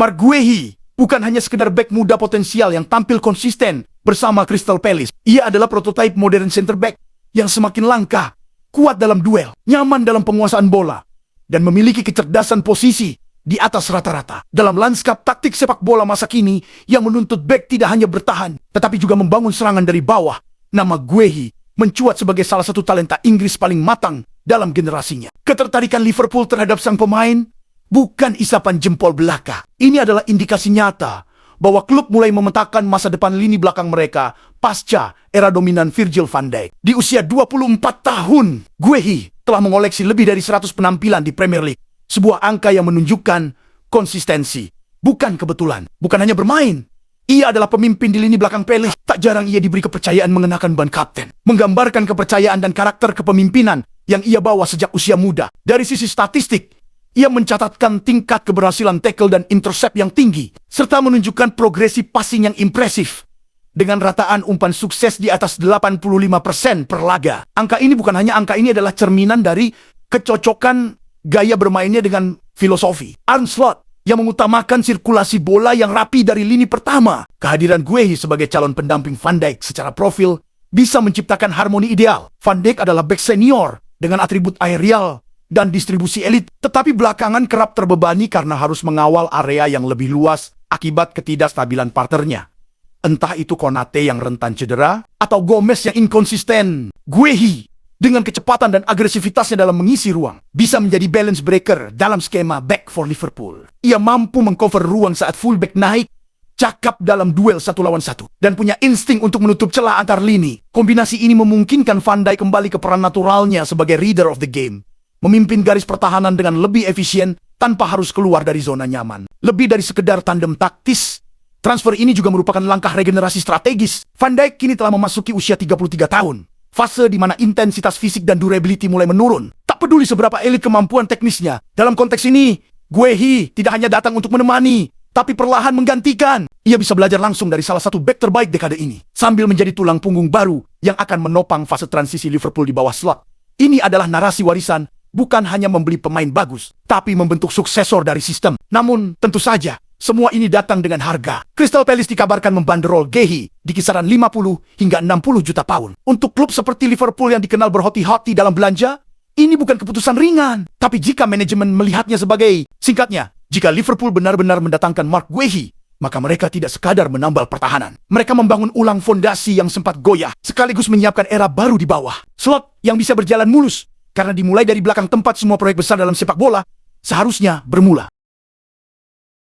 Mark Guehi bukan hanya sekedar bek muda potensial yang tampil konsisten bersama Crystal Palace. Ia adalah prototipe modern center back yang semakin langka, kuat dalam duel, nyaman dalam penguasaan bola, dan memiliki kecerdasan posisi di atas rata-rata. Dalam lanskap taktik sepak bola masa kini yang menuntut bek tidak hanya bertahan, tetapi juga membangun serangan dari bawah, nama Guehi mencuat sebagai salah satu talenta Inggris paling matang dalam generasinya. Ketertarikan Liverpool terhadap sang pemain bukan isapan jempol belaka. Ini adalah indikasi nyata bahwa klub mulai memetakan masa depan lini belakang mereka pasca era dominan Virgil van Dijk. Di usia 24 tahun, Guehi telah mengoleksi lebih dari 100 penampilan di Premier League. Sebuah angka yang menunjukkan konsistensi, bukan kebetulan. Bukan hanya bermain, ia adalah pemimpin di lini belakang Palace. Tak jarang ia diberi kepercayaan mengenakan ban kapten, menggambarkan kepercayaan dan karakter kepemimpinan yang ia bawa sejak usia muda. Dari sisi statistik, ia mencatatkan tingkat keberhasilan tackle dan intercept yang tinggi, serta menunjukkan progresi passing yang impresif, dengan rataan umpan sukses di atas 85% per laga. Angka ini ini adalah cerminan dari kecocokan gaya bermainnya dengan filosofi Arne Slot yang mengutamakan sirkulasi bola yang rapi dari lini pertama. Kehadiran Guehi sebagai calon pendamping Van Dijk secara profil bisa menciptakan harmoni ideal. Van Dijk adalah bek senior dengan atribut aerial dan distribusi elit, tetapi belakangan kerap terbebani karena harus mengawal area yang lebih luas akibat ketidakstabilan partnernya. Entah itu Konate yang rentan cedera, atau Gomez yang inkonsisten. Guehi, dengan kecepatan dan agresivitasnya dalam mengisi ruang, bisa menjadi balance breaker dalam skema back for Liverpool. Ia mampu mengcover ruang saat fullback naik, cakap dalam duel 1 lawan 1, dan punya insting untuk menutup celah antar lini. Kombinasi ini memungkinkan Van Dijk kembali ke peran naturalnya sebagai leader of the game, memimpin garis pertahanan dengan lebih efisien tanpa harus keluar dari zona nyaman. Lebih dari sekedar tandem taktis, transfer ini juga merupakan langkah regenerasi strategis. Van Dijk kini telah memasuki usia 33 tahun. Fase di mana intensitas fisik dan durability mulai menurun. Tak peduli seberapa elit kemampuan teknisnya, dalam konteks ini, Guehi tidak hanya datang untuk menemani, tapi perlahan menggantikan. Ia bisa belajar langsung dari salah satu bek terbaik dekade ini, sambil menjadi tulang punggung baru yang akan menopang fase transisi Liverpool di bawah Slot. Ini adalah narasi warisan, bukan hanya membeli pemain bagus, tapi membentuk suksesor dari sistem. Namun, tentu saja, semua ini datang dengan harga. Crystal Palace dikabarkan membanderol Guehi di kisaran 50 hingga 60 juta pound. Untuk klub seperti Liverpool yang dikenal berhati-hati dalam belanja, ini bukan keputusan ringan. Tapi jika manajemen melihatnya sebagai, singkatnya, jika Liverpool benar-benar mendatangkan Mark Guehi, maka mereka tidak sekadar menambal pertahanan. Mereka membangun ulang fondasi yang sempat goyah, sekaligus menyiapkan era baru di bawah. Slot yang bisa berjalan mulus, karena dimulai dari belakang tempat semua proyek besar dalam sepak bola seharusnya bermula.